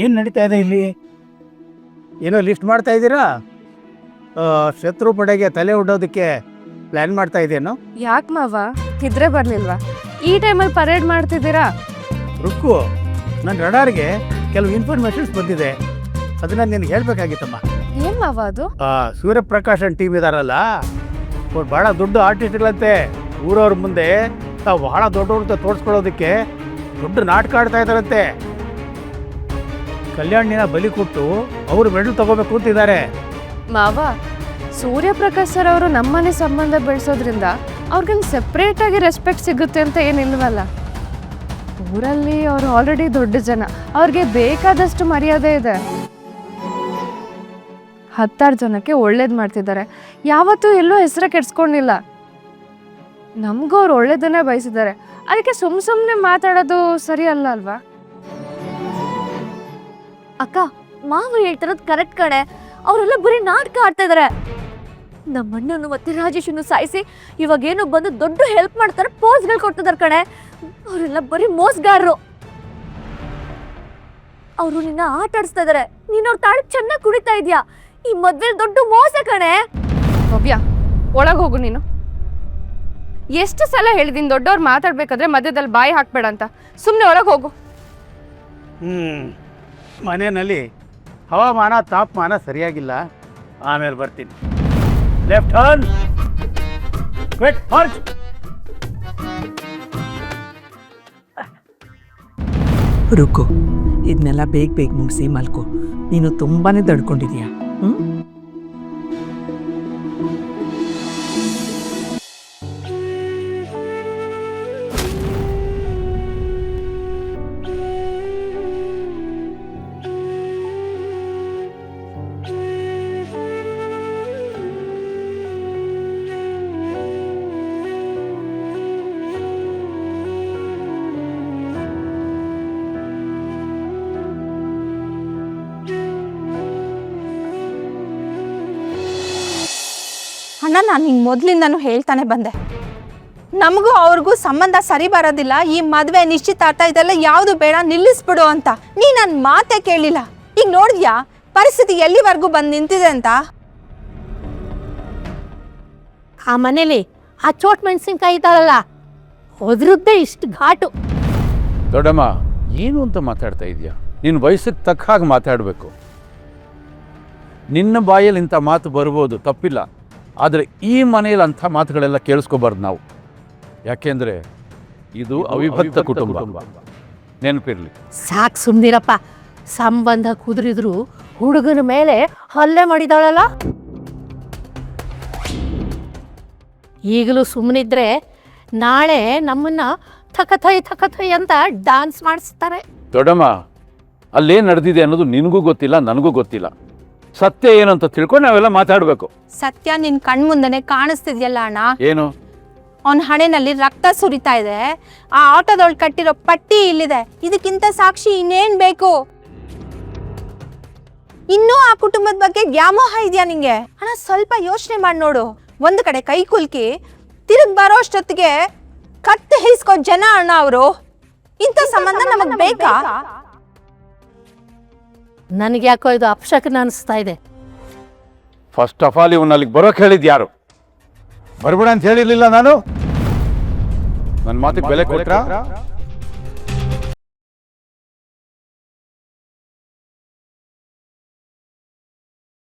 ಏನು ನಡೀತಾ ಇದೆ ಇಲ್ಲಿ? ಏನೋ ಲಿಫ್ಟ್ ಮಾಡ್ತಾ ಇದ್ದೀರಾ? ಶತ್ರು ಪಡೆಗೆ ತಲೆ ಉಡೋದಕ್ಕೆ ಪ್ಲ್ಯಾನ್ ಮಾಡ್ತಾ ಇದ್ದೇನೋ? ಯಾಕೆ ಮಾವ ಇದ್ರೆ ಬರ್ಲಿಲ್ವಾ? ಈ ಟೈಮಲ್ಲಿ ಪರೇಡ್ ಮಾಡ್ತಿದ್ದೀರಾ? ರುಕ್ಕು, ನನ್ನ ರಡಾರ್ಗೆ ಕೆಲವು ಇನ್ಫಾರ್ಮೇಷನ್ಸ್ ಬಂದಿದೆ, ಅದನ್ನ ನಿನಗೆ ಹೇಳ್ಬೇಕಾಗಿತ್ತಮ್ಮ. ಏನ್ ಮಾವ ಅದು? ಸೂರ್ಯಪ್ರಕಾಶನ್ ಟೀಮ್ ಇದಾರಲ್ಲ, ಅವ್ರು ಭಾಳ ದೊಡ್ಡ ಆರ್ಟಿಸ್ಟ್ಗಳಂತೆ. ಊರವ್ರ ಮುಂದೆ ತಾವು ಬಹಳ ದೊಡ್ಡವ್ರಂತ ತೋರಿಸ್ಕೊಳ್ಳೋದಕ್ಕೆ ದೊಡ್ಡ ನಾಟಕ ಆಡ್ತಾ ಇದ್ದಾರಂತೆ. ಕಲ್ಯಾಣಿನ ಬಲಿ ಕೊಟ್ಟು ಅವರು ಮೆಡಲ್ ತಗೋಬೇಕು ಅಂತಿದ್ದಾರೆ. ಮಾವ, ಸೂರ್ಯಪ್ರಕಾಶ್ ಸರ್ ಅವರು ನಮ್ಮನೆ ಸಂಬಂಧ ಬೆಳೆಸೋದ್ರಿಂದ ಅವ್ರಿಗೊಂದು ಸೆಪ್ರೇಟ್ ಆಗಿ ರೆಸ್ಪೆಕ್ಟ್ ಸಿಗುತ್ತೆ ಅಂತ ಏನಿಲ್ವಲ್ಲ. ಊರಲ್ಲಿ ಅವ್ರು ಆಲ್ರೆಡಿ ದೊಡ್ಡ ಜನ, ಅವ್ರಿಗೆ ಬೇಕಾದಷ್ಟು ಮರ್ಯಾದೆ ಇದೆ. 10 ಜನಕ್ಕೆ ಒಳ್ಳೇದು ಮಾಡ್ತಿದ್ದಾರೆ, ಯಾವತ್ತೂ ಎಲ್ಲೂ ಹೆಸರು ಕೆಡ್ಸ್ಕೊಂಡಿಲ್ಲ. ನಮಗೂ ಅವ್ರು ಒಳ್ಳೇದನ್ನೇ ಬಯಸಿದ್ದಾರೆ, ಅದಕ್ಕೆ ಸುಮ್ಮನೆ ಮಾತಾಡೋದು ಸರಿ ಅಲ್ಲ ಅಲ್ವಾ? ಅಕ್ಕ, ಮಾವ ಹೇಳ್ತಿರೋದು ಕರೆಕ್ಟ್ ಕಣೆ. ಅವರೆಲ್ಲ ಬರೀ ನಾಟಕ ಆಡ್ತಾ ಇದಾರೆ. ನಮ್ಮ ಅಣ್ಣನು ಮತ್ತೆ ರಾಜೇಶನ್ನು ಸಾಯಿಸಿ ಇವಾಗೇನೋ ಬಂದು ದೊಡ್ಡ ಹೆಲ್ಪ್ ಮಾಡ್ತಾರೆ, ಪೋಸ್ಗಳು ಕೊಡ್ತಿದಾರೆ ಕಣೆ. ಅವರೆಲ್ಲ ಬರೀ ಮೋಸಗಾರರು. ಅವರು ನಿನ್ನ ಆಟ ಆಡಿಸ್ತಾ ಇದಾರೆ, ನೀನು ಅವ್ರ ತಾಳಿ ಚೆನ್ನಾಗಿ ಕುಡಿತಾ ಇದೀಯಾ. ಈ ಮದ್ವೆ ದೊಡ್ಡ ಮೋಸ ಕಣೆ. ಭವ್ಯ, ಒಳಗೆ ಹೋಗು. ನೀನು ಎಷ್ಟು ಸಲ ಹೇಳಿದೀನಿ ದೊಡ್ಡವ್ರು ಮಾತಾಡ್ಬೇಕಾದ್ರೆ ಮಧ್ಯದಲ್ಲಿ ಬಾಯಿ ಹಾಕ್ಬೇಡ ಅಂತ. ಸುಮ್ಮನೆ ಒಳಗೆ ಹೋಗು. ಮನೆಯಲ್ಲಿ ಹವಾಮಾನ ತಾಪಮಾನ ಸರಿಯಾಗಿಲ್ಲ, ಆಮೇಲೆ ಬರ್ತೀನಿ. Left turn, quick march. ರುಕು, ಇದನ್ನೆಲ್ಲ ಬೇಗ ಮುಗಿಸಿ ಮಲ್ಕೋ. ನೀನು ತುಂಬಾನೇ ದಡ್ಕೊಂಡಿದೀಯ. ಅಣ್ಣ, ನಾನು ಹಿಂಗೆ ಮೊದಲಿಂದನೂ ಹೇಳ್ತಾನೆ ಬಂದೆ, ನಮಗೂ ಅವ್ರಿಗೂ ಸಂಬಂಧ ಸರಿ ಬರೋದಿಲ್ಲ. ಈ ಮದುವೆ ನಿಶ್ಚಿತಾರ್ಥ ಇದೆಲ್ಲ ಯಾವುದು ಬೇಡ, ನಿಲ್ಲಿಸ್ಬಿಡು ಅಂತ. ನೀ ನನ್ನ ಮಾತೇ ಕೇಳಿಲ್ಲ. ಈಗ ನೋಡಿದ್ಯಾ ಪರಿಸ್ಥಿತಿ ಎಲ್ಲಿವರೆಗೂ ಬಂದು ನಿಂತಿದೆ ಅಂತ. ಆ ಮನೇಲಿ ಆ ಚೋಟ್ ಮೆಣಸಿನ್ಕಾಯಿ ಇದ್ದಾರಲ್ಲ, ಅದ್ರದ್ದೇ ಇಷ್ಟು ಘಾಟು. ದೊಡ್ಡಮ್ಮ, ಏನು ಅಂತ ಮಾತಾಡ್ತಾ ಇದೀಯಾ? ನಿನ್ನ ವಯಸ್ಸಿಗೆ ತಕ್ಕ ಹಾಗೆ ಮಾತಾಡಬೇಕು. ನಿನ್ನ ಬಾಯಲ್ಲಿ ಇಂಥ ಮಾತು ಬರ್ಬೋದು, ತಪ್ಪಿಲ್ಲ. ಆದರೆ ಈ ಮನೆಯಲ್ಲಿ ಅಂಥ ಮಾತುಗಳೆಲ್ಲ ಕೇಳಿಸ್ಕೋಬಾರ್ದು ನಾವು. ಯಾಕೆಂದರೆ ಇದು ಅವಿಭಕ್ತ ಕುಟುಂಬ, ನೆನಪಿರಲಿ. ಸಾಕು ಸುಮ್ನಿರಪ್ಪ. ಸಂಬಂಧ ಕುದುರಿದ್ರು ಹುಡುಗನ ಮೇಲೆ ಹಲ್ಲೆ ಮಾಡಿದಾಳಲ್ಲ. ಈಗಲೂ ಸುಮ್ಮನಿದ್ರೆ ನಾಳೆ ನಮ್ಮನ್ನ ಥಕಥೈ ಅಂತ ಡಾನ್ಸ್ ಮಾಡಿಸ್ತಾರೆ. ದೊಡ್ಡಮ್ಮ, ಅಲ್ಲೇನು ನಡೆದಿದೆ ಅನ್ನೋದು ನಿನಗೂ ಗೊತ್ತಿಲ್ಲ, ನನಗೂ ಗೊತ್ತಿಲ್ಲ. ಸತ್ಯ ಏನಂತ ತಿಳ್ಕೊಂಡು ನಾವೆಲ್ಲ ಮಾತಾಡಬೇಕು. ಸತ್ಯ ನಿನ್ ಕಣ್ಮುಂದನೆ ಕಾಣಿಸ್ತಿದ್ಯಲ್ಲ ಅಣ್ಣ. ಏನು? ಅವನ ಹಣೆನಲ್ಲಿ ರಕ್ತ ಸುರಿತಾ ಇದೆ, ಆ ಆಟೋದೊಳಗೆ ಕಟ್ಟಿರೋ ಪಟ್ಟಿ ಇಲ್ಲಿದೆ. ಇದಕ್ಕಿಂತ ಸಾಕ್ಷಿ ಇನ್ನೇನ್ ಬೇಕು? ಇನ್ನೂ ಆ ಕುಟುಂಬದ ಬಗ್ಗೆ ವ್ಯಾಮೋಹ ಇದೆಯಾ ನಿಂಗೆ? ಅಣ್ಣ, ಸ್ವಲ್ಪ ಯೋಚನೆ ಮಾಡಿ ನೋಡು. ಒಂದು ಕಡೆ ಕೈ ಕುಲ್ಕಿ ತಿರುಗ್ ಬರೋ ಅಷ್ಟೊತ್ತಿಗೆ ಕತ್ತೆ ಹಿಸ್ಕೋ ಜನ ಅಣ್ಣ ಅವರು. ಇಂಥ ಸಂಬಂಧ ನಮಗ್ ಬೇಕಾ? ನನಗೆ ಯಾಕೋ ಇದು ಅಪಶಕನ ಅನಿಸ್ತಾ ಇದೆ. ಫಸ್ಟ್ ಆಫ್ ಆಲ್ ಇವನು ಅಲ್ಲಿಗೆ ಬರೋಕೆ ಹೇಳಿದ್ದು ಯಾರು? ಬರ್ಬೇಡ ಅಂತ ಹೇಳಿರ್ಲಿಲ್ಲ ನಾನು? ನನ್ನ ಮಾತಿಗೆ ಬೆಲೆ ಕೊಟ್ರಾ?